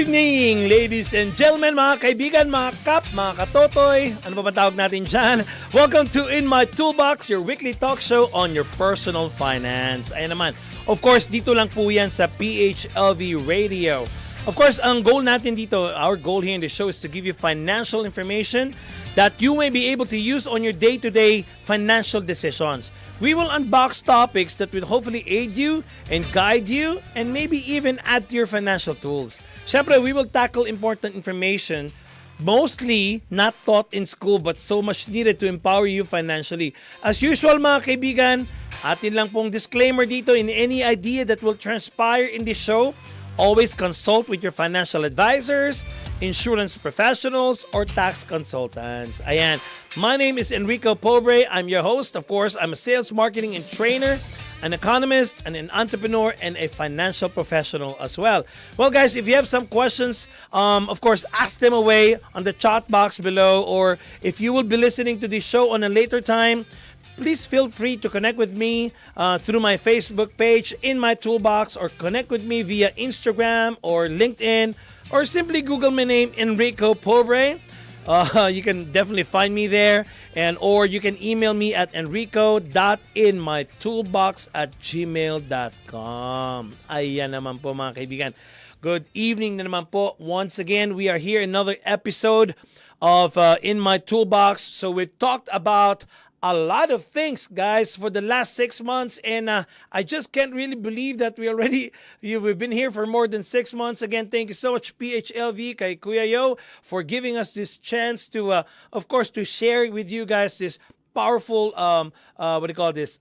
evening, ladies and gentlemen, mga kaibigan, mga kap, mga katotoy, ano ba tawag natin dyan? Welcome to In My Toolbox, your weekly talk show on your personal finance. Ayan naman, of course, dito lang po yan sa PHLV Radio. Of course, ang goal natin dito, our goal here in the show is to give you financial information that you may be able to use on your day-to-day financial decisions. We will unbox topics that will hopefully aid you and guide you and maybe even add to your financial tools. Syempre, we will tackle important information mostly not taught in school but so much needed to empower you financially. As usual mga kaibigan, atin lang pong disclaimer dito, in any idea that will transpire in this show, always consult with your financial advisors, insurance professionals, or tax consultants. Ayan. My name is Enrico Pobre. I'm your host. Of course, I'm a sales, marketing, and trainer, an economist, and an entrepreneur, and a financial professional as well. Well, guys, if you have some questions, of course, ask them away on the chat box below, or if you will be listening to this show on a later time, please feel free to connect with me through my Facebook page, In My Toolbox, or connect with me via Instagram or LinkedIn, or simply Google my name, Enrico Pobre. You can definitely find me there, or you can email me at enrico.inmytoolbox@gmail.com. Ayan naman po mga kaibigan. Good evening na naman po. Once again, we are here another episode of In My Toolbox. So we've talked about a lot of things, guys, for the last 6 months, and I just can't really believe that we've been here for more than 6 months. Again, thank you so much, PHLV, kay Kuya Yo, for giving us this chance to, of course, to share with you guys this powerful,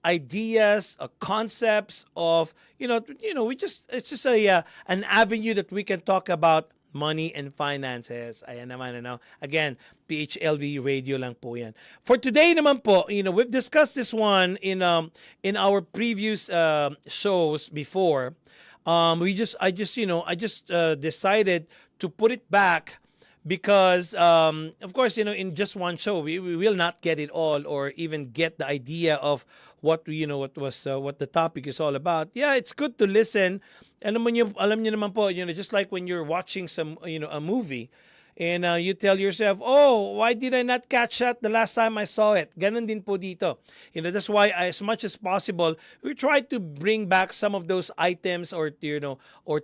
ideas, concepts of, it's just an avenue that we can talk about money and finances. Ayan naman, Again, PHLV Radio lang po yan. For today naman po, we've discussed this one in our previous shows before. I just decided to put it back because, of course, in just one show, we will not get it all or even get the idea of what the topic is all about. Yeah, it's good to listen. Alam niyo naman po, just like when you're watching a movie, and you tell yourself, oh, why did I not catch that the last time I saw it? Ganon din po dito. That's why as much as possible, we try to bring back some of those items or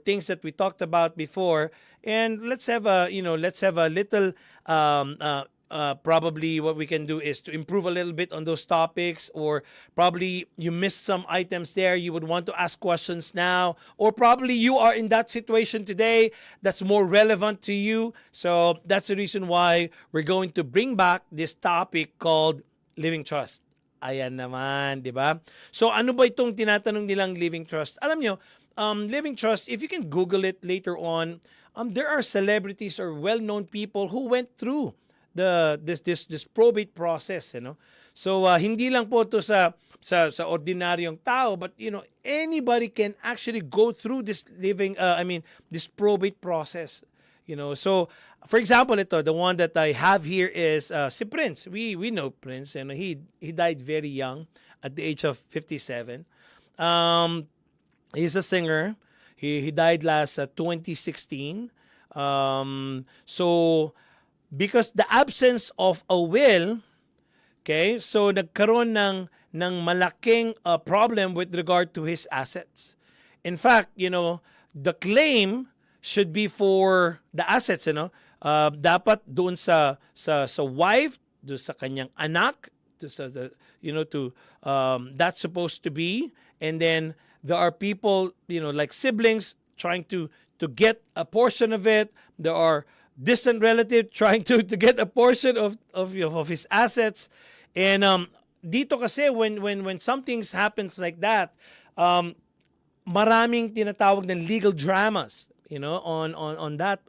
things that we talked about before, and let's have a little probably what we can do is to improve a little bit on those topics, or probably you missed some items there, you would want to ask questions now, or probably you are in that situation today that's more relevant to you. So that's the reason why we're going to bring back this topic called living trust. Ayan naman, di ba? So ano ba itong tinatanong nilang living trust? Alam nyo, living trust, if you can Google it later on, there are celebrities or well-known people who went through this probate process, So hindi lang po to sa ordinaryong tao, but anybody can actually go through this this probate process, So for example, the one that I have here is si Prince. We know Prince, and he died very young at the age of 57. He's a singer. He died last 2016. So because the absence of a will, okay, so nagkaroon ng malaking problem with regard to his assets. In fact, the claim should be for the assets, dapat doon sa wife, doon sa kanyang anak, that's supposed to be, and then there are people, like siblings trying to get a portion of it. There are distant relative trying to get a portion of his assets. And dito kasi when something happens like that, maraming tinatawag ng legal dramas, on that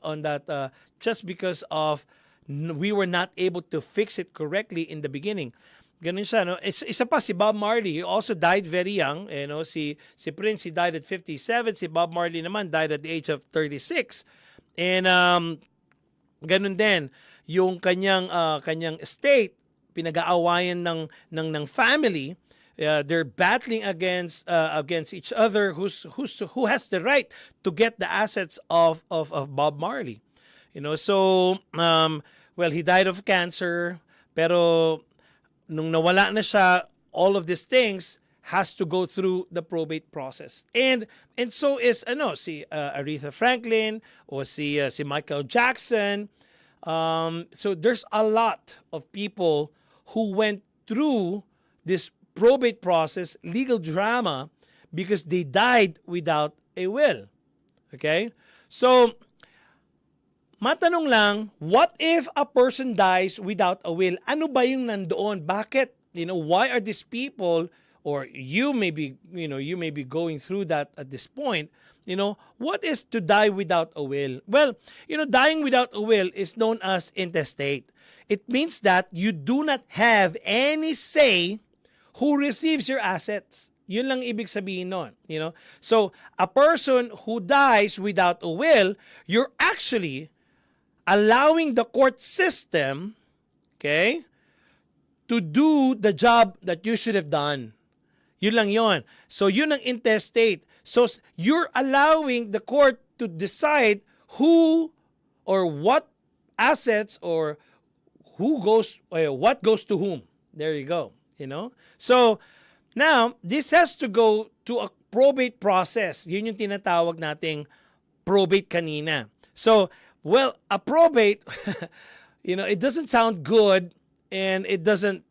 just because of we were not able to fix it correctly in the beginning. Ganun siya, Isa pa si Bob Marley, he also died very young. Si Prince, he died at 57. Si Bob Marley naman died at the age of 36. And ganun din yung kanyang estate, pinag-aawayan ng family, They're battling against each other. Who has the right to get the assets of Bob Marley? So well, he died of cancer, pero nung nawala na siya, all of these things has to go through the probate process. And so is si Aretha Franklin or si Michael Jackson. So there's a lot of people who went through this probate process, legal drama, because they died without a will. Okay? So matanong lang, what if a person dies without a will? Ano ba yung nandoon? Bakit? Why are these people, or you may be going through that at this point? What is to die without a will? Well, dying without a will is known as intestate. It means that you do not have any say who receives your assets. Yun lang ibig sabihin nun. So a person who dies without a will, you're actually allowing the court system, okay, to do the job that you should have done. Yun lang yon. So yun ang intestate. So you're allowing the court to decide who or what assets or what goes to whom. There you go. So now this has to go to a probate process. Yun yung tinatawag nating probate kanina. So well, a probate, it doesn't sound good and it doesn't,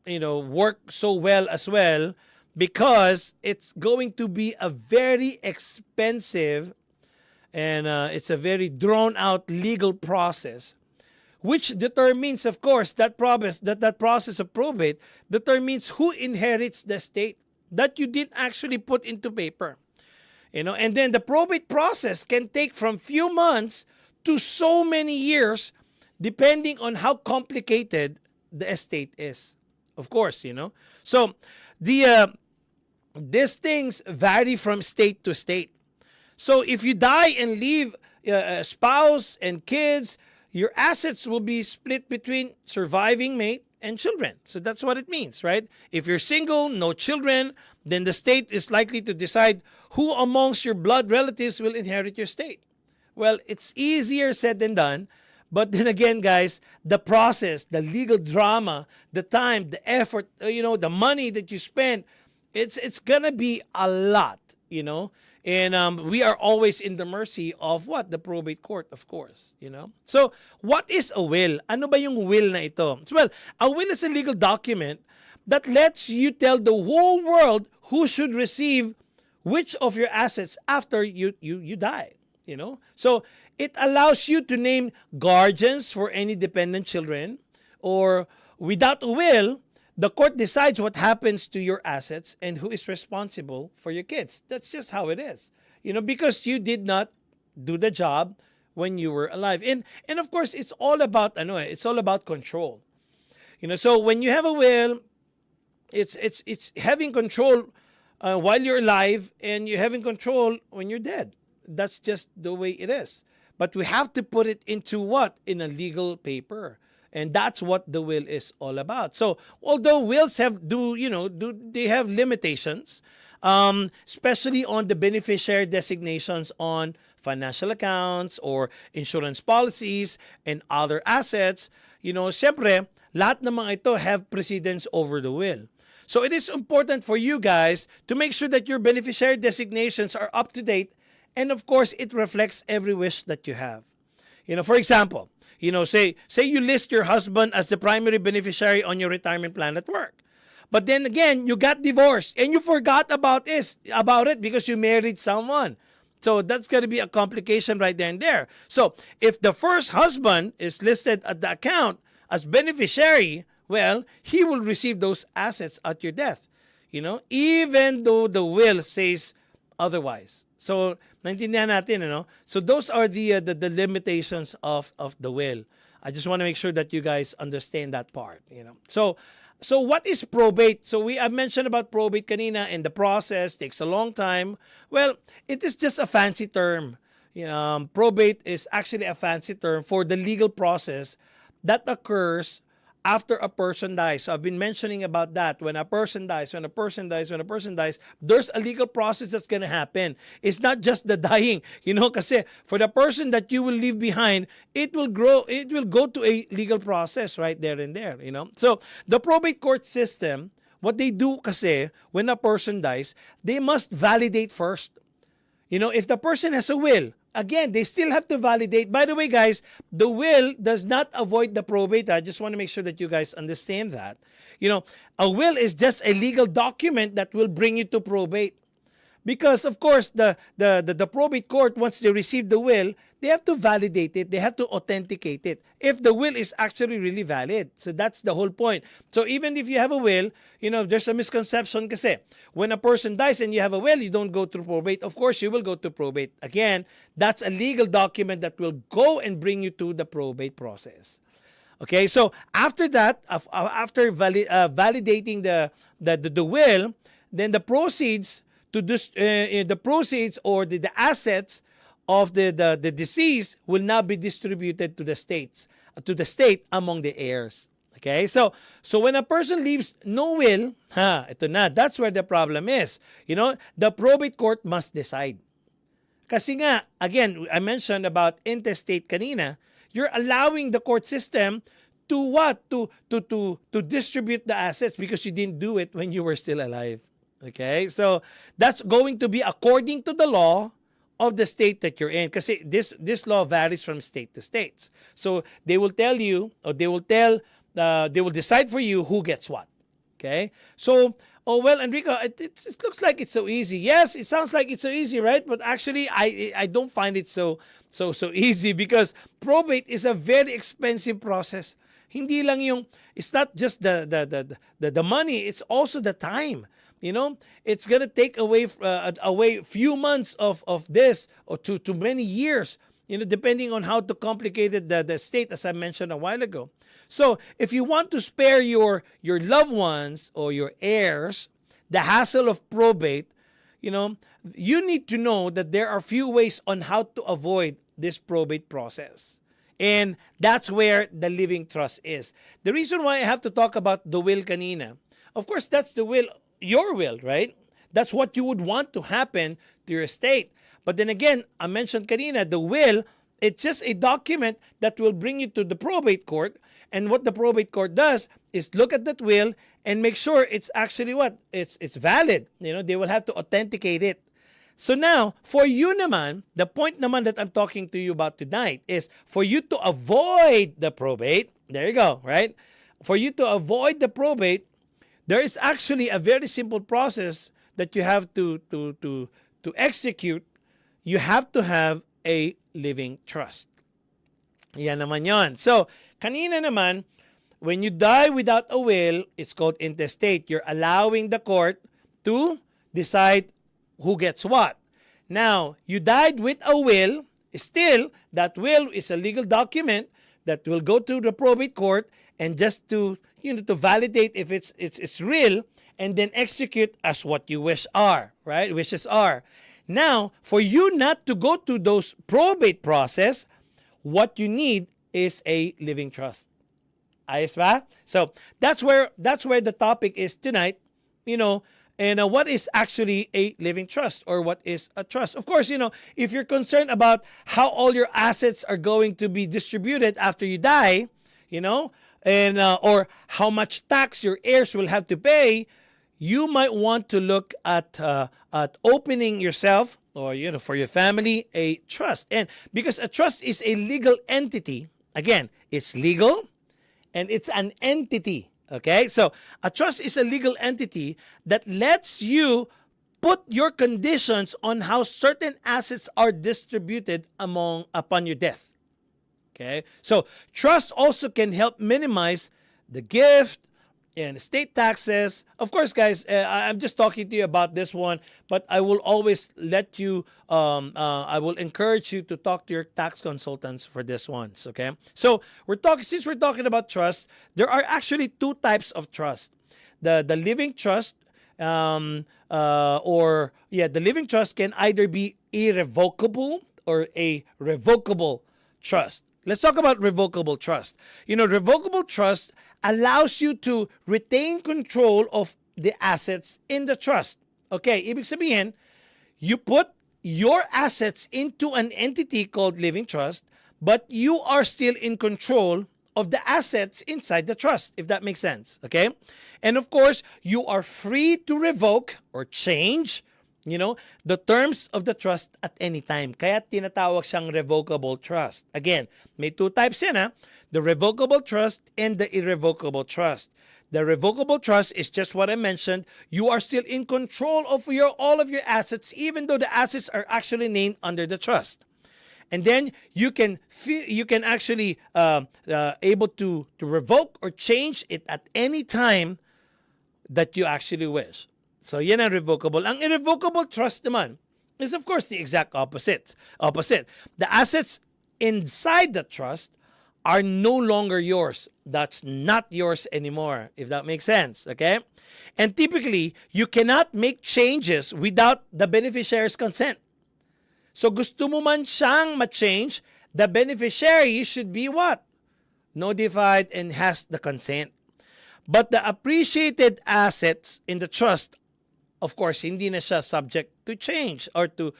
work so well as well, because it's going to be a very expensive and it's a very drawn out legal process, which determines, of course, that process of probate determines who inherits the estate that you didn't actually put into paper. And then the probate process can take from few months to so many years, depending on how complicated the estate is. Of course, So these things vary from state to state. So if you die and leave a spouse and kids, your assets will be split between surviving mate and children. So that's what it means, right? If you're single, no children, then the state is likely to decide who amongst your blood relatives will inherit your estate. Well, it's easier said than done. But then again, guys, the process, the legal drama, the time, the effort, the money that you spend, it's going to be a lot, And we are always in the mercy of what? The probate court, of course, So what is a will? Ano ba yung will na ito? Well, a will is a legal document that lets you tell the whole world who should receive which of your assets after you die. So it allows you to name guardians for any dependent children, or without a will, the court decides what happens to your assets and who is responsible for your kids. That's just how it is, because you did not do the job when you were alive. And of course, it's all about control. So when you have a will, it's having control while you're alive, and you're having control when you're dead. That's just the way it is. But we have to put it into what? In a legal paper. And that's what the will is all about. So although wills have they have limitations, especially on the beneficiary designations on financial accounts or insurance policies and other assets, syempre, lahat ng mga ito have precedence over the will. So it is important for you guys to make sure that your beneficiary designations are up to date. And of course, it reflects every wish that you have. For example, say you list your husband as the primary beneficiary on your retirement plan at work. But then again, you got divorced and you forgot about it because you married someone. So that's going to be a complication right there and there. So if the first husband is listed at the account as beneficiary, well, he will receive those assets at your death, even though the will says otherwise. So, naintindihan natin, So those are the limitations of the will. I just want to make sure that you guys understand that part, So what is probate? So I mentioned about probate kanina, and the process takes a long time. Well, it is just a fancy term. Probate is actually a fancy term for the legal process that occurs after a person dies. So I've been mentioning about that. When a person dies, there's a legal process that's going to happen. It's not just the dying, kasi for the person that you will leave behind, it will go to a legal process right there and there, So the probate court system, what they do kasi when a person dies, they must validate first. If the person has a will, again, they still have to validate. By the way, guys, the will does not avoid the probate. I just want to make sure that you guys understand that. A will is just a legal document that will bring you to probate. Because, of course, the probate court, once they receive the will, they have to validate it. They have to authenticate it. If the will is actually really valid. So that's the whole point. So even if you have a will, there's a misconception kasi. When a person dies and you have a will, you don't go through probate. Of course, you will go to probate. Again, that's a legal document that will go and bring you to the probate process. Okay, so after that, after validating the will, then the proceeds or the assets of the deceased will now be distributed to the state among the heirs. Okay, so when a person leaves no will, that's where the problem is. The probate court must decide. Kasi nga, again, I mentioned about intestate kanina, you're allowing the court system to what? To distribute the assets because you didn't do it when you were still alive. Okay, so that's going to be according to the law of the state that you're in. Kasi this law varies from state to state. So they will tell you, or they will decide for you who gets what. Okay, so Enrico, it looks like it's so easy. Yes, it sounds like it's so easy, right? But actually, I don't find it so easy because probate is a very expensive process. Hindi lang it's not just the money, it's also the time. It's gonna take away few months of this or to many years. Depending on how to complicated the state, as I mentioned a while ago. So if you want to spare your loved ones or your heirs the hassle of probate, you need to know that there are few ways on how to avoid this probate process. And that's where the living trust is. The reason why I have to talk about the will kanina, of course, that's the will, your will, right? That's what you would want to happen to your estate. But then again, I mentioned kanina, the will, it's just a document that will bring you to the probate court. And what the probate court does is look at that will and make sure it's actually what? It's valid. They will have to authenticate it. So now, for you naman, the point naman that I'm talking to you about tonight is for you to avoid the probate. There you go, right? For you to avoid the probate, there is actually a very simple process that you have to execute. You have to have a living trust. Yan naman yon. So, kanina naman, when you die without a will, it's called intestate. You're allowing the court to decide who gets what. Now, you died with a will. Still, that will is a legal document that will go to the probate court and just to validate if it's real and then execute as what you wish are, right? Wishes are. Now, for you not to go to those probate process, what you need is a living trust. Ayos ba? So that's where the topic is tonight. And what is actually a living trust or what is a trust? Of course, if you're concerned about how all your assets are going to be distributed after you die, and or how much tax your heirs will have to pay, you might want to look at opening yourself or for your family a trust. And because a trust is a legal entity, again, it's legal and it's an entity. Okay, so a trust is a legal entity that lets you put your conditions on how certain assets are distributed upon your death. Okay, so trust also can help minimize the gift and estate taxes. Of course, guys, I'm just talking to you about this one, but I will always let you, I will encourage you to talk to your tax consultants for this one. Okay, so since we're talking about trust, there are actually two types of trust: the living trust, the living trust can either be irrevocable or a revocable trust. Let's talk about revocable trust. Revocable trust allows you to retain control of the assets in the trust. Okay, ibig sabihin, you put your assets into an entity called living trust, but you are still in control of the assets inside the trust, if that makes sense. Okay? And of course, you are free to revoke or change, the terms of the trust at any time. Kaya tinatawag siyang revocable trust. Again, may two types yan, ha? The revocable trust and the irrevocable trust. The revocable trust is just what I mentioned. You are still in control of all of your assets, even though the assets are actually named under the trust. And then you can actually able to revoke or change it at any time that you actually wish. So yan ang revocable. Ang irrevocable trust naman is of course the exact opposite. The assets inside the trust are no longer yours. That's not yours anymore, if that makes sense, okay? And typically, you cannot make changes without the beneficiary's consent. So gusto mo man siyang ma-change, the beneficiary should be what? Notified and has the consent. But the appreciated assets in the trust, of course, hindi na siya subject to change or to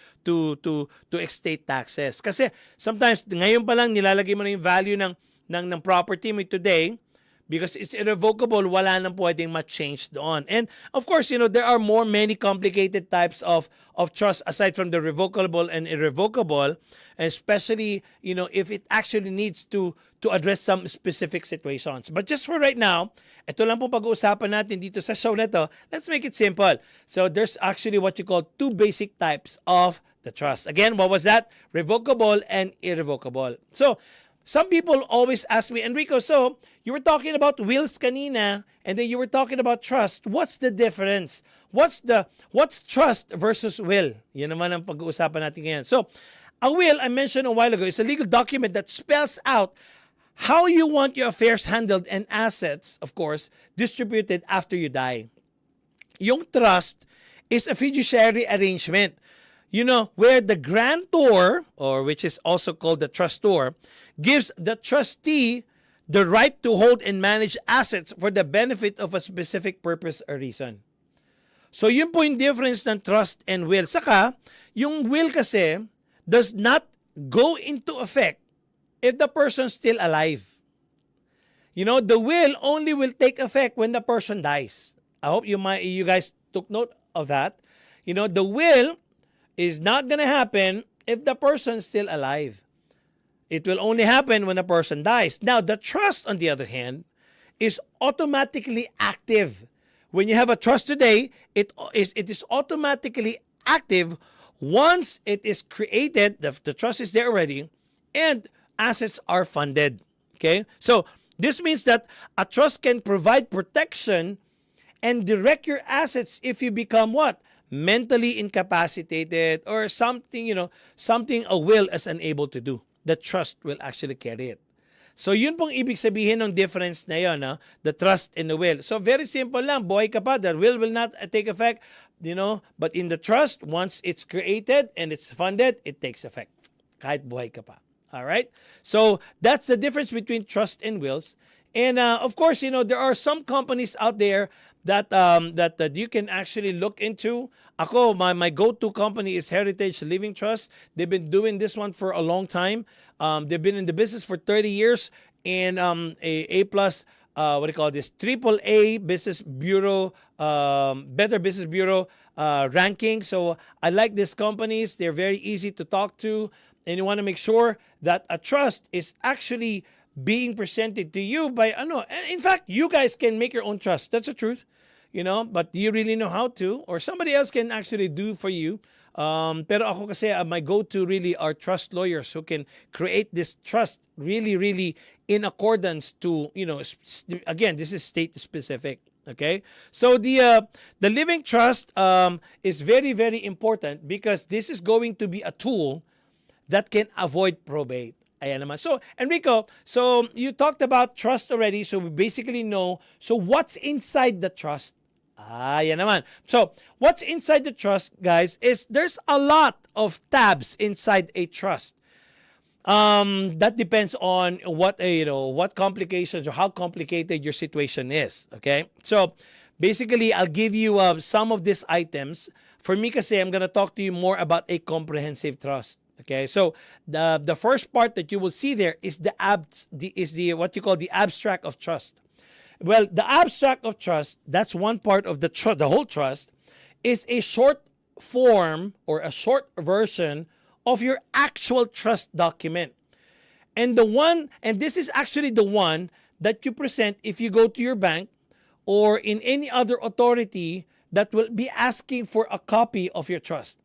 estate taxes. Kasi sometimes ngayon pa lang nilalagay mo na yung value ng property mo today because it's irrevocable, wala nang pwedeng ma-change doon. And of course, there are many complicated types of trust aside from the revocable and irrevocable, especially, if it actually needs to address some specific situations. But just for right now, ito lang po pag-uusapan natin dito sa show na to. Let's make it simple. So there's actually what you call two basic types of the trust. Again, what was that? Revocable and irrevocable. So some people always ask me, Enrico, so you were talking about wills kanina, and then you were talking about trust. What's the difference? What's trust versus will? Yan naman ang pag-uusapan natin ngayon. So, a will, I mentioned a while ago, is a legal document that spells out how you want your affairs handled and assets, of course, distributed after you die. Yung trust is a fiduciary arrangement, where the grantor, or which is also called the trustor, gives the trustee the right to hold and manage assets for the benefit of a specific purpose or reason. So yun po yung difference ng trust and will. Saka, yung will kasi does not go into effect if the person's still alive. The will only will take effect when the person dies. I hope you guys took note of that. The will is not going to happen if the person's still alive. It will only happen when the person dies. Now, the trust, on the other hand, is automatically active. When you have a trust today, it is automatically active once it is created, the trust is there already, and assets are funded. Okay? So, this means that a trust can provide protection and direct your assets if you become what? Mentally incapacitated or something, something a will is unable to do. The trust will actually carry it. So yun pong ibig sabihin ng difference na yun, the trust and the will. So very simple lang, buhay ka pa, the will not take effect, but in the trust, once it's created and it's funded, it takes effect. Kahit buhay ka pa. All right? So that's the difference between trust and wills. And of course, there are some companies out there that you can actually look into. Ako, my go-to company is Heritage Living Trust. They've been doing this one for a long time. They've been in the business for 30 years and a plus, triple A Business Bureau, Better Business Bureau ranking. So I like these companies. They're very easy to talk to. And you want to make sure that a trust is actually being presented to you by in fact, you guys can make your own trust. That's the truth. But do you really know how to? Or somebody else can actually do for you. Pero ako kasi, my go-to really are trust lawyers who can create this trust really, really in accordance to, again, this is state specific. Okay? So the living trust is very, very important because this is going to be a tool that can avoid probate. Ayan naman. So, Enrico, so you talked about trust already. So we basically know. So what's inside the trust? Ayan naman. So what's inside the trust, guys, is there's a lot of tabs inside a trust. That depends on what complications or how complicated your situation is. Okay, so basically, I'll give you some of these items. For me, kasi I'm gonna talk to you more about a comprehensive trust. Okay, so the first part that you will see there is the what you call the abstract of trust. Well, the abstract of trust, that's one part of the whole trust, is a short form or a short version of your actual trust document. And this is actually the one that you present if you go to your bank or in any other authority that will be asking for a copy of your trust.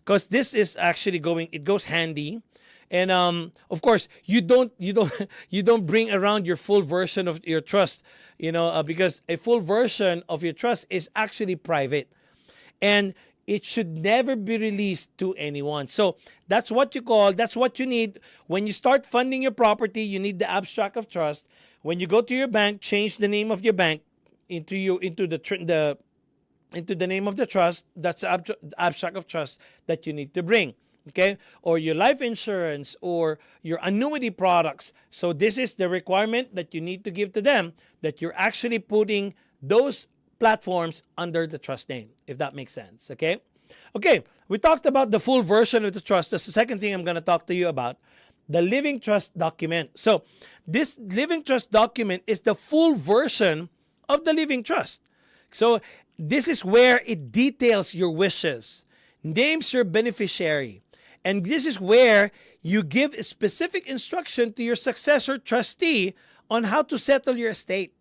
Because this is actually it goes handy. And of course, you don't you don't bring around your full version of your trust, because a full version of your trust is actually private, and it should never be released to anyone. So that's what you need when you start funding your property. You need the abstract of trust. When you go to your bank, change the name of your bank into the name of the trust. That's the abstract of trust that you need to bring. Okay, or your life insurance or your annuity products. So this is the requirement that you need to give to them, that you're actually putting those platforms under the trust name, if that makes sense. Okay, we talked about the full version of the trust. That's the second thing I'm going to talk to you about, the living trust document. So this living trust document is the full version of the living trust. So this is where it details your wishes, names your beneficiary, and this is where you give specific instruction to your successor trustee on how to settle your estate.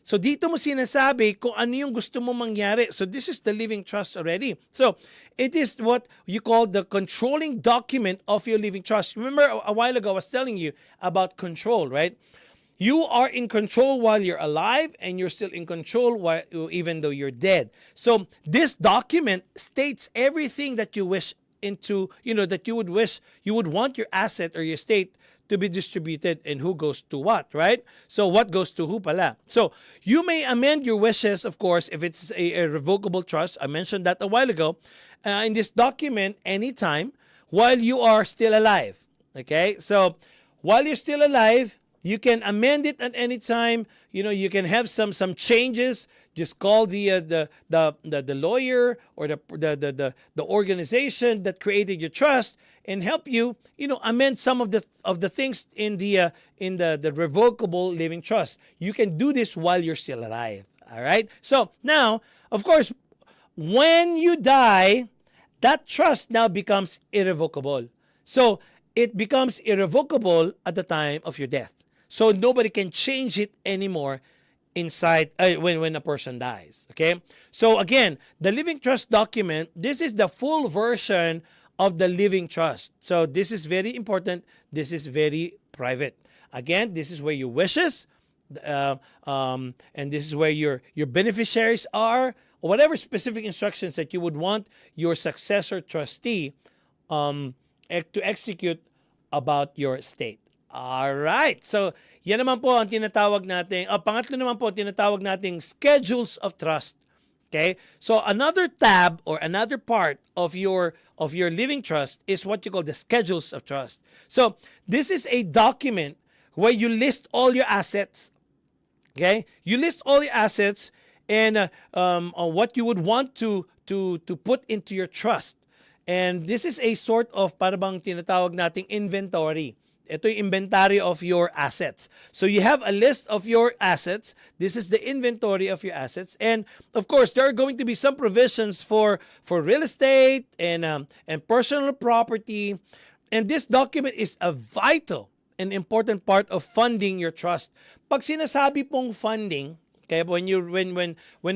So dito mo sinasabi kung ano yung gusto mo mangyari. So this is the living trust already. So it is what you call the controlling document of your living trust. Remember a while ago I was telling you about control, right? You are in control while you're alive, and you're still in control even though you're dead. So this document states everything that you wish that you would want your asset or your estate to be distributed, and who goes to what, right? So what goes to who pala. So you may amend your wishes, of course, if it's a revocable trust. I mentioned that a while ago. In this document, anytime while you are still alive. Okay, so while you're still alive, you can amend it at any time. You can have some changes. Just call the lawyer or the organization that created your trust and help you, amend some of the things in the revocable living trust. You can do this while you're still alive. All right. So now, of course, when you die, that trust now becomes irrevocable. So it becomes irrevocable at the time of your death. So nobody can change it anymore inside when a person dies. Okay. So again, the living trust document, this is the full version of the living trust. So this is very important. This is very private. Again, this is where your wishes, and this is where your beneficiaries are, or whatever specific instructions that you would want your successor trustee to execute about your estate. All right. So, yan naman po ang tinatawag nating, pangatlo naman po, tinatawag nating schedules of trust. Okay? So, another tab or another part of your living trust is what you call the schedules of trust. So, this is a document where you list all your assets. Okay? You list all your assets and what you would want to put into your trust. And this is a sort of parang tinatawag nating inventory. Ito yung inventory of your assets. So you have a list of your assets. This is the inventory of your assets. And of course, there are going to be some provisions for real estate and personal property. And this document is a vital and important part of funding your trust. Pag sinasabi pong funding, okay, when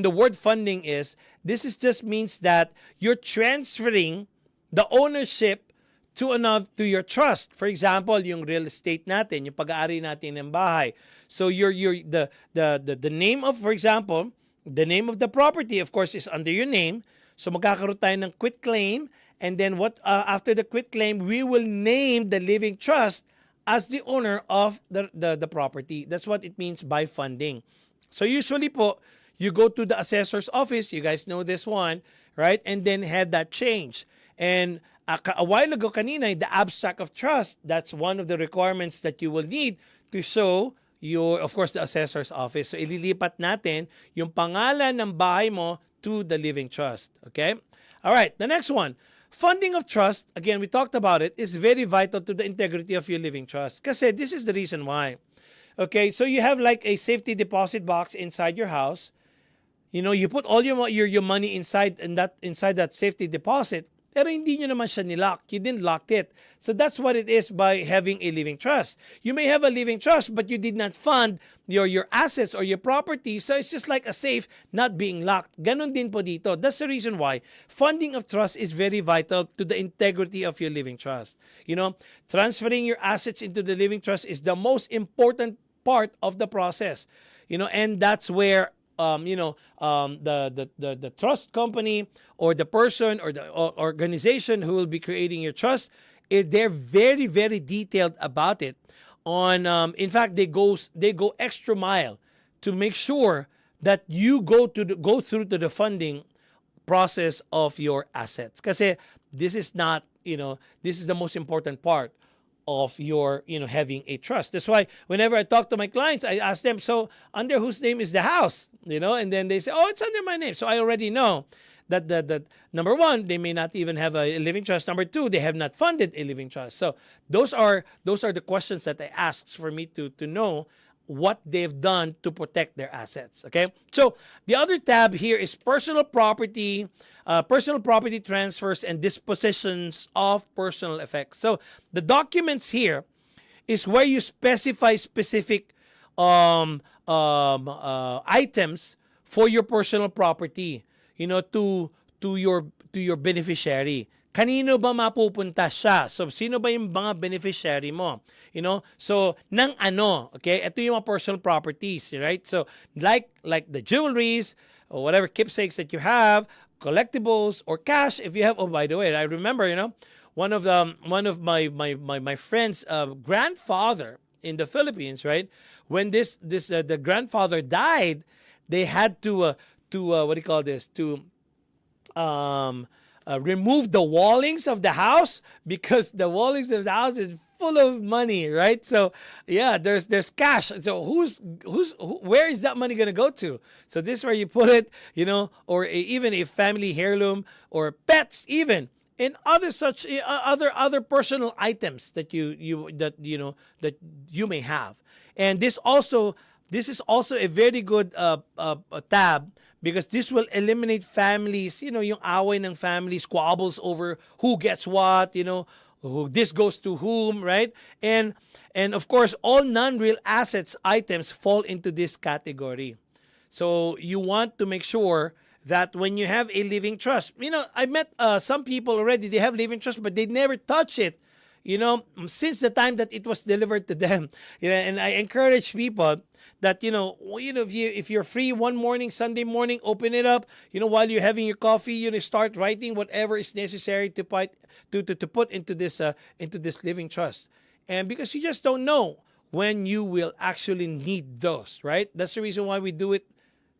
the word funding is, this is just means that you're transferring the ownership to your trust. For example, yung real estate natin, yung pag-aari natin ng bahay. So the name of, for example, the name of the property, of course, is under your name. So magkakaroon tayo ng quit claim, and then after the quit claim, we will name the living trust as the owner of the property. That's what it means by funding. So usually po, you go to the assessor's office, you guys know this one, right? And then have that change. And a while ago kanina, the abstract of trust, that's one of the requirements that you will need to show your, of course, the assessor's office. So ililipat natin yung pangalan ng bahay mo to the living trust. Okay? All right, the next one. Funding of trust, again, we talked about it, is very vital to the integrity of your living trust. Kasi this is the reason why. Okay, so you have like a safety deposit box inside your house. You know, you put all your money inside that safety deposit, pero hindi nyo naman siya nilock. You didn't lock it. So that's what it is by having a living trust. You may have a living trust, but you did not fund your assets or your property. So it's just like a safe not being locked. Ganon din po dito. That's the reason why funding of trust is very vital to the integrity of your living trust. You know, transferring your assets into the living trust is the most important part of the process. You know, and that's where the trust company or the person or the organization who will be creating your trust, they're very, very detailed about it. In fact, they go extra mile to make sure that you go through to the funding process of your assets. Kasi this is the most important part of your, having a trust. That's why whenever I talk to my clients, I ask them, so under whose name is the house? And then they say, oh, it's under my name. So I already know that number one, they may not even have a living trust. Number two, they have not funded a living trust. So those are the questions that I ask for me to know what they've done to protect their assets. Okay, so the other tab here is personal property transfers and dispositions of personal effects. So the documents here is where you specify specific items for your personal property, to your beneficiary. Kanino ba mapupunta siya? So, sino ba yung mga beneficiary mo? So, ng ano? Okay? Ito yung mga personal properties, right? So, like the jewelries or whatever keepsakes that you have, collectibles or cash if you have. Oh, by the way, I remember, one of my friend's grandfather in the Philippines, right? When the grandfather died, they had to what do you call this? To remove the wallings of the house because the wallings of the house is full of money, right? So yeah, there's cash. So where is that money gonna go to? So this is where you put it, or even a family heirloom or pets, even and other such other personal items that you may have. And this is also a very good tab. Because this will eliminate families, yung away ng families, squabbles over who gets what, who this goes to whom, right? And of course, all non-real assets items fall into this category. So you want to make sure that when you have a living trust, I met some people already, they have living trust, but they never touch it, since the time that it was delivered to them. And I encourage people that if you're free one morning, Sunday morning, open it up, while you're having your coffee, start writing whatever is necessary to put into this living trust. And because you just don't know when you will actually need those, right? That's the reason why we do it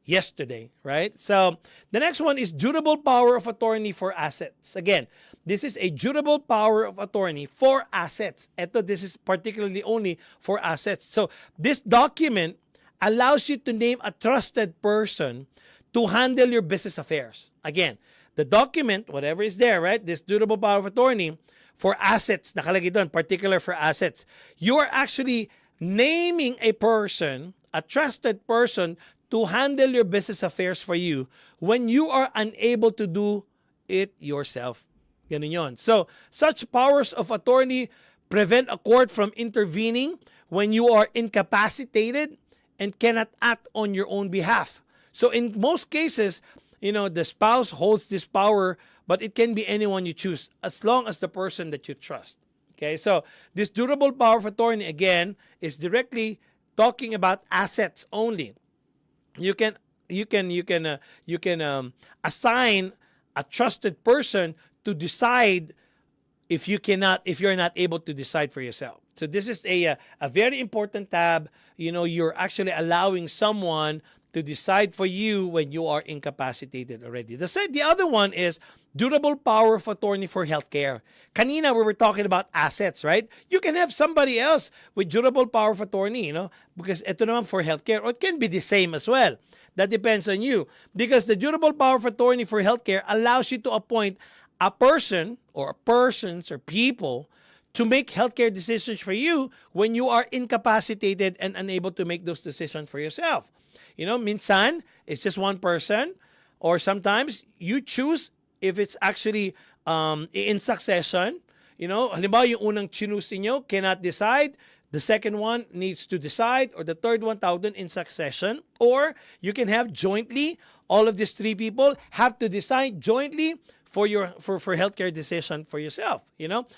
yesterday, right? So the next one is durable power of attorney for assets. Again, this is a durable power of attorney for assets. This is particularly only for assets. So this document allows you to name a trusted person to handle your business affairs. Again, the document, whatever is there, right? This durable power of attorney for assets, nakalagay doon, particular for assets. You are actually naming a person, a trusted person, to handle your business affairs for you when you are unable to do it yourself. Ganun yun. So, such powers of attorney prevent a court from intervening when you are incapacitated and cannot act on your own behalf. So in most cases, the spouse holds this power, but it can be anyone you choose as long as the person that you trust. Okay, so this durable power of attorney, again, is directly talking about assets only. You can assign a trusted person to decide if you're not able to decide for yourself. So this is a very important tab. You're actually allowing someone to decide for you when you are incapacitated already. The other one is durable power of attorney for healthcare. Kanina, we were talking about assets, right? You can have somebody else with durable power of attorney, because ito naman for healthcare, or it can be the same as well. That depends on you. Because the durable power of attorney for healthcare allows you to appoint a person or persons or people to make healthcare decisions for you when you are incapacitated and unable to make those decisions for yourself. Minsan, it's just one person, or sometimes you choose if it's actually in succession. Halimbawa, yung unang choose niyo cannot decide, the second one needs to decide, or the third one tawag dun in succession. Or you can have jointly, all of these three people have to decide jointly for healthcare decision for yourself.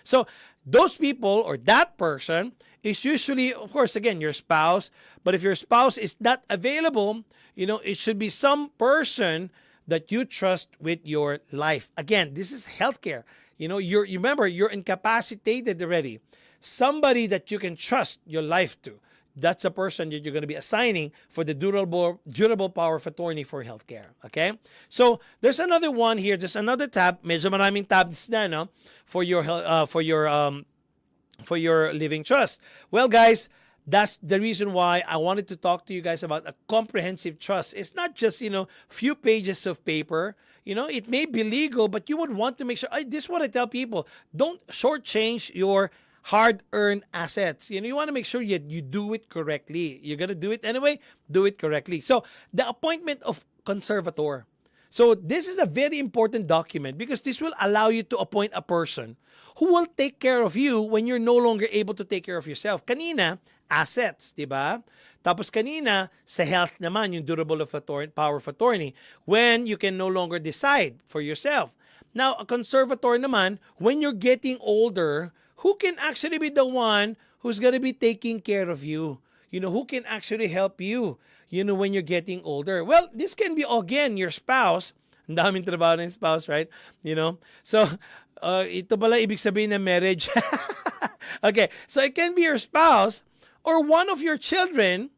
So those people or that person is usually, of course, again, your spouse. But if your spouse is not available, it should be some person that you trust with your life. Again, this is healthcare. Remember, you're incapacitated already. Somebody that you can trust your life to. That's a person that you're going to be assigning for the durable power of attorney for healthcare. Okay? So there's another one here. There's another tab. Medyo maraming tabs na, no? For your living trust. Well, guys, that's the reason why I wanted to talk to you guys about a comprehensive trust. It's not just, few pages of paper. It may be legal, but you would want to make sure. This is what I tell people. Don't shortchange your hard-earned assets. You want to make sure you do it correctly. You're going to do it anyway, do it correctly. So, the appointment of conservator. So, this is a very important document because this will allow you to appoint a person who will take care of you when you're no longer able to take care of yourself. Kanina, assets, di ba? Tapos kanina, sa health naman, yung durable power of attorney, when you can no longer decide for yourself. Now, a conservator naman, when you're getting older, who can actually be the one who's going to be taking care of you? Who can actually help you, when you're getting older? Well, this can be, again, your spouse. Ang daming trabaho ng spouse, right? So, ito pala ibig sabihin ng marriage. Okay, so it can be your spouse or one of your children,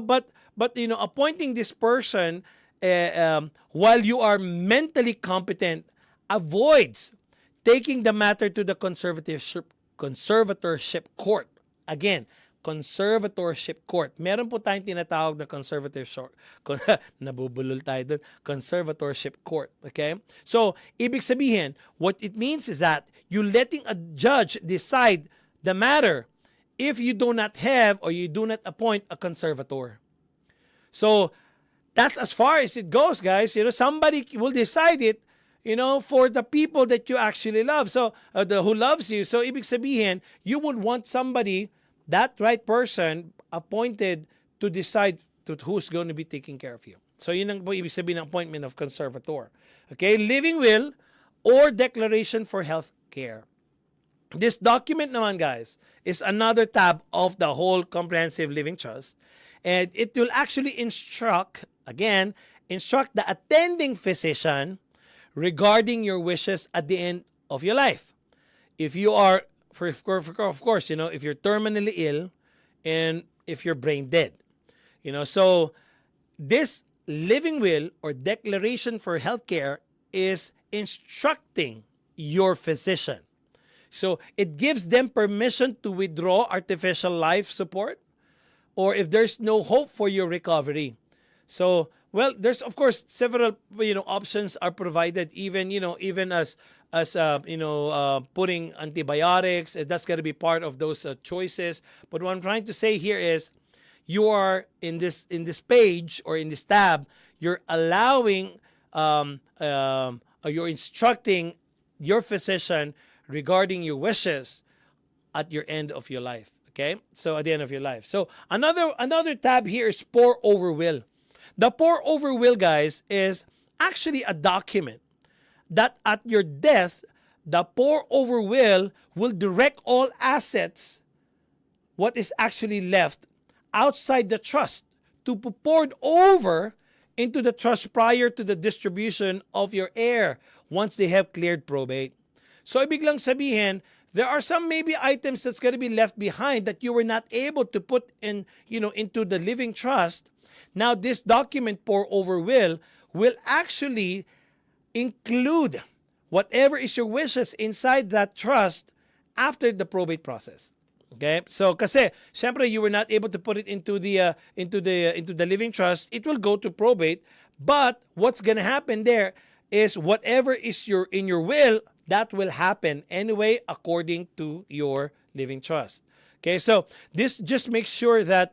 but appointing this person while you are mentally competent avoids taking the matter to the conservatorship court. Again, conservatorship court. Meron po tayong tinatawag na conservatorship. Nabubulol tayo doon. Conservatorship court. Okay? So, ibig sabihin, what it means is that you letting a judge decide the matter if you do not have or you do not appoint a conservator. So, that's as far as it goes, guys. Somebody will decide it, for the people that you actually love. So, who loves you. So, ibig sabihin, you would want somebody, that right person, appointed to decide who's going to be taking care of you. So, yun ang ibig sabihin ng appointment of conservator. Okay? Living will or declaration for health care. This document naman, guys, is another tab of the whole comprehensive living trust. And it will actually instruct the attending physician regarding your wishes at the end of your life. If you are, of course, if you're terminally ill and if you're brain dead. So this living will or declaration for healthcare is instructing your physician. So it gives them permission to withdraw artificial life support or if there's no hope for your recovery. So, well, there's of course several options are provided even as putting antibiotics. That's going to be part of those choices. But what I'm trying to say here is you are in this page or in this tab, you're allowing you're instructing your physician regarding your wishes at your end of your life. Okay? So at the end of your life. So another tab here is pour over will. The pour over will, guys, is actually a document that at your death, the pour over will direct all assets, what is actually left outside the trust, to be poured over into the trust prior to the distribution of your heir once they have cleared probate. So ibig lang sabihin, there are some maybe items that's going to be left behind that you were not able to put in, into the living trust. Now, this document pour over will actually include whatever is your wishes inside that trust after the probate process. Okay? So kasi syempre you were not able to put it into the living trust, it will go to probate, but what's going to happen there is whatever is in your will, that will happen anyway according to your living trust. Okay, so this just makes sure that,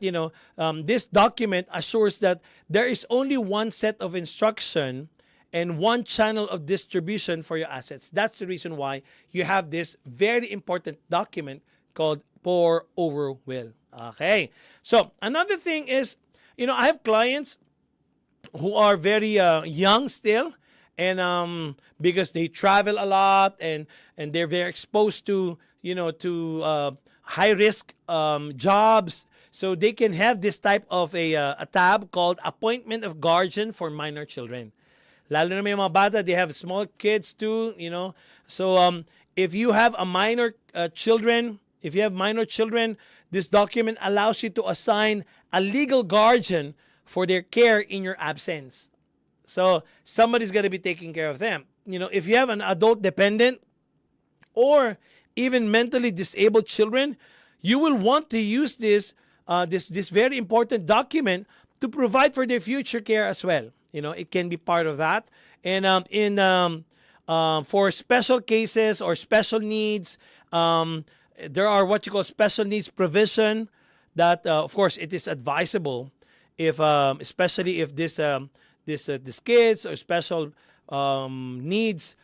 this document assures that there is only one set of instruction and one channel of distribution for your assets. That's the reason why you have this very important document called pour over will. Okay, so another thing is, I have clients who are very young still, and because they travel a lot and they're very exposed to high risk jobs, so they can have this type of a tab called appointment of guardian for minor children. Lalo na may mga bata, they have small kids too, So if you have minor children, this document allows you to assign a legal guardian for their care in your absence. So somebody's going to be taking care of them. If you have an adult dependent or even mentally disabled children, you will want to use this very important document to provide for their future care as well. It can be part of that. And for special cases or special needs, there are what you call special needs provision that, of course, it is advisable if, especially if this kids or special needs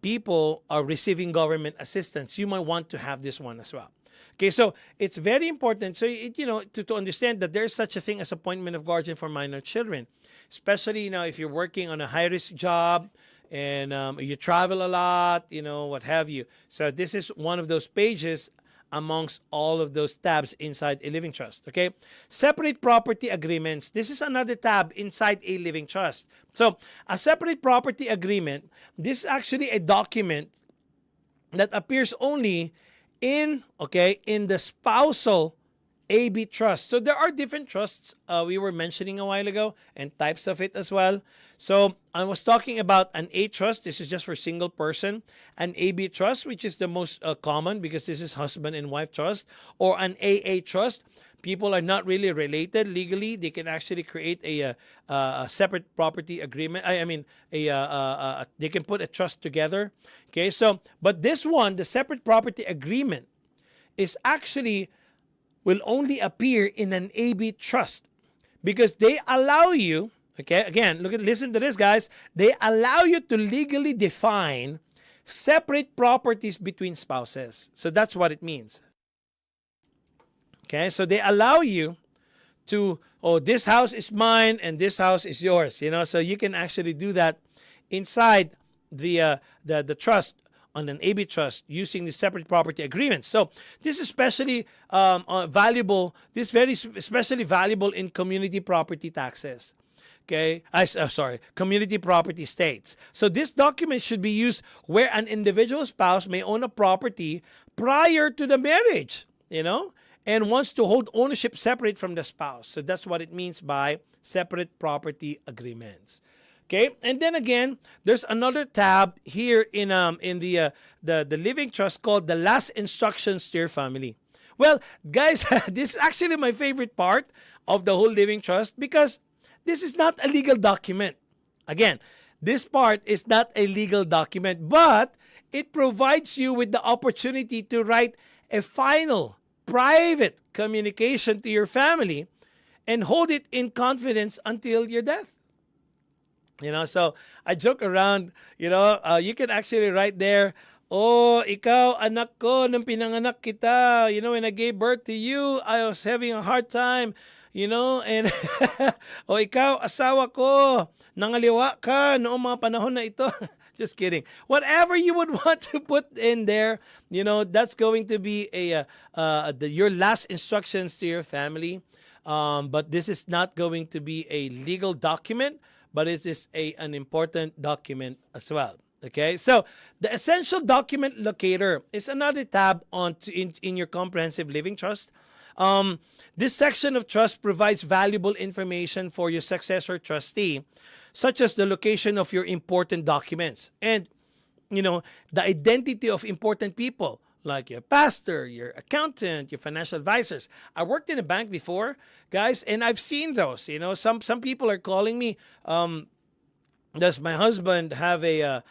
people are receiving government assistance, you might want to have this one as well. Okay, so it's very important. So to understand that there's such a thing as appointment of guardian for minor children, especially if you're working on a high risk job and you travel a lot, what have you. So this is one of those pages amongst all of those tabs inside a living trust. Okay, separate property agreements. This is another tab inside a living trust. So a separate property agreement, this is actually a document that appears only in the spousal AB trust. So there are different trusts we were mentioning a while ago and types of it as well. So I was talking about an A trust. This is just for single person. An AB trust, which is the most common because this is husband and wife trust. Or an AA trust. People are not really related legally. They can actually create a separate property agreement. They can put a trust together. Okay, so but this one, the separate property agreement, is actually will only appear in an AB trust because they allow you. Okay, again, listen to this, guys. They allow you to legally define separate properties between spouses. So that's what it means. Okay, so they allow you to, this house is mine and this house is yours. So you can actually do that inside the trust on an AB trust using the separate property agreements. So this is especially valuable. This is very especially valuable in community property taxes. Okay, community property states. So this document should be used where an individual spouse may own a property prior to the marriage, and wants to hold ownership separate from the spouse. So that's what it means by separate property agreements. Okay, and then again, there's another tab here in the living trust called the last instructions to your family. Well, guys, this is actually my favorite part of the whole living trust because this is not a legal document. Again, this part is not a legal document, but it provides you with the opportunity to write a final private communication to your family and hold it in confidence until your death. So I joke around, you can actually write there, ikaw, anak ko, nang pinanganak kita, when I gave birth to you, I was having a hard time, and, ikaw, asawa ko, nangaliwa ka noong mga panahon na ito. Just kidding. Whatever you would want to put in there, that's going to be your last instructions to your family. But this is not going to be a legal document, but it is an important document as well. Okay, so the essential document locator is another tab in your comprehensive living trust. This section of trust provides valuable information for your successor trustee, such as the location of your important documents. And the identity of important people, like your pastor, your accountant, your financial advisors. I worked in a bank before, guys, and I've seen those. Some people are calling me. Does my husband have a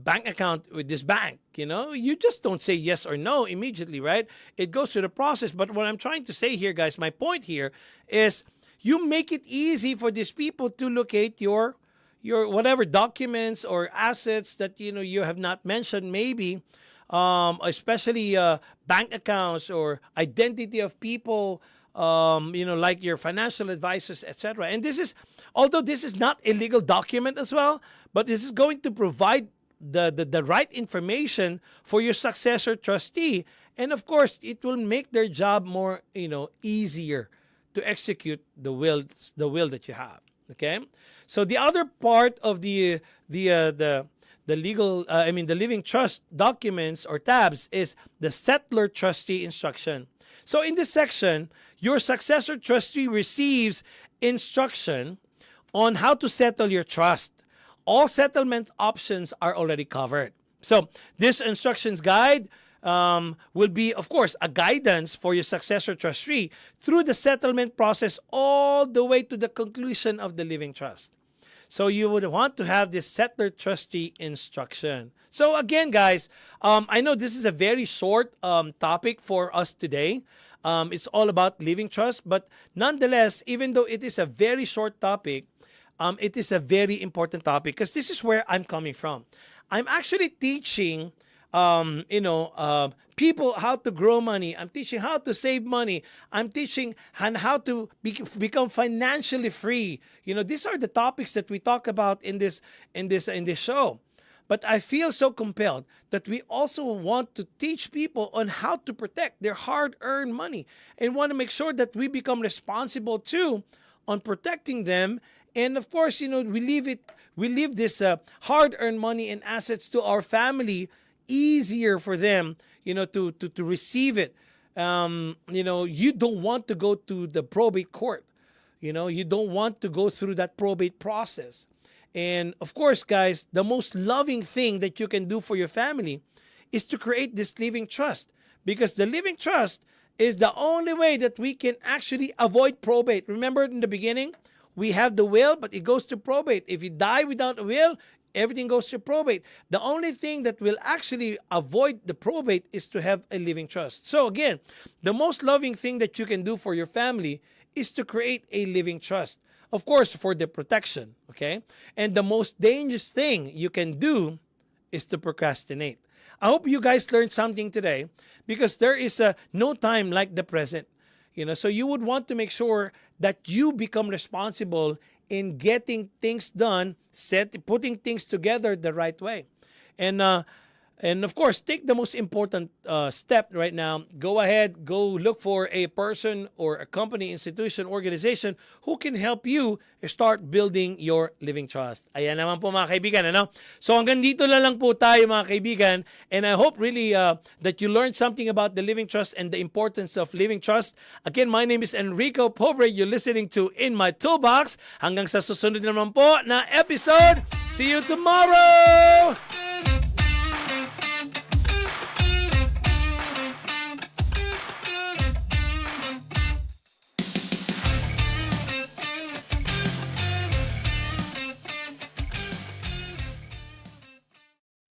bank account with this bank? You just don't say yes or no immediately, right? It goes through the process. But what I'm trying to say here, guys, my point here is you make it easy for these people to locate your whatever documents or assets that you have not mentioned, maybe, especially bank accounts or identity of people. Like your financial advisors, etc. And although this is not a legal document as well, but this is going to provide the right information for your successor trustee. And of course, it will make their job more, easier to execute the will that you have. Okay. So the other part of the legal, the living trust documents or tabs is the settler trustee instruction. So in this section, your successor trustee receives instruction on how to settle your trust. All settlement options are already covered. So this instructions guide will be, of course, a guidance for your successor trustee through the settlement process all the way to the conclusion of the living trust. So you would want to have this settler trustee instruction. So again, guys, I know this is a very short topic for us today. It's all about living trust, but nonetheless, even though it is a very short topic, it is a very important topic because this is where I'm coming from. I'm actually teaching people how to grow money. I'm teaching how to save money. I'm teaching how to become financially free. These are the topics that we talk about in this show. But I feel so compelled that we also want to teach people on how to protect their hard-earned money and want to make sure that we become responsible too on protecting them. And of course, we leave this hard-earned money and assets to our family easier for them, to receive it. You don't want to go to the probate court. You don't want to go through that probate process. And of course, guys, the most loving thing that you can do for your family is to create this living trust, because the living trust is the only way that we can actually avoid probate. Remember in the beginning, we have the will, but it goes to probate. If you die without a will, everything goes to probate. The only thing that will actually avoid the probate is to have a living trust. So again, the most loving thing that you can do for your family is to create a living trust. Of course, for the protection, okay? And the most dangerous thing you can do is to procrastinate. I hope you guys learned something today, because there is no time like the present. So you would want to make sure that you become responsible in getting things done, putting things together the right way. And of course, take the most important step right now. Go ahead, go look for a person or a company, institution, organization who can help you start building your living trust. Ayan naman po mga kaibigan. So hanggang dito lang po tayo mga kaibigan. And I hope really that you learned something about the living trust and the importance of living trust. Again, my name is Enrico Pobre. You're listening to In My Toolbox. Hanggang sa susunod naman po na episode. See you tomorrow!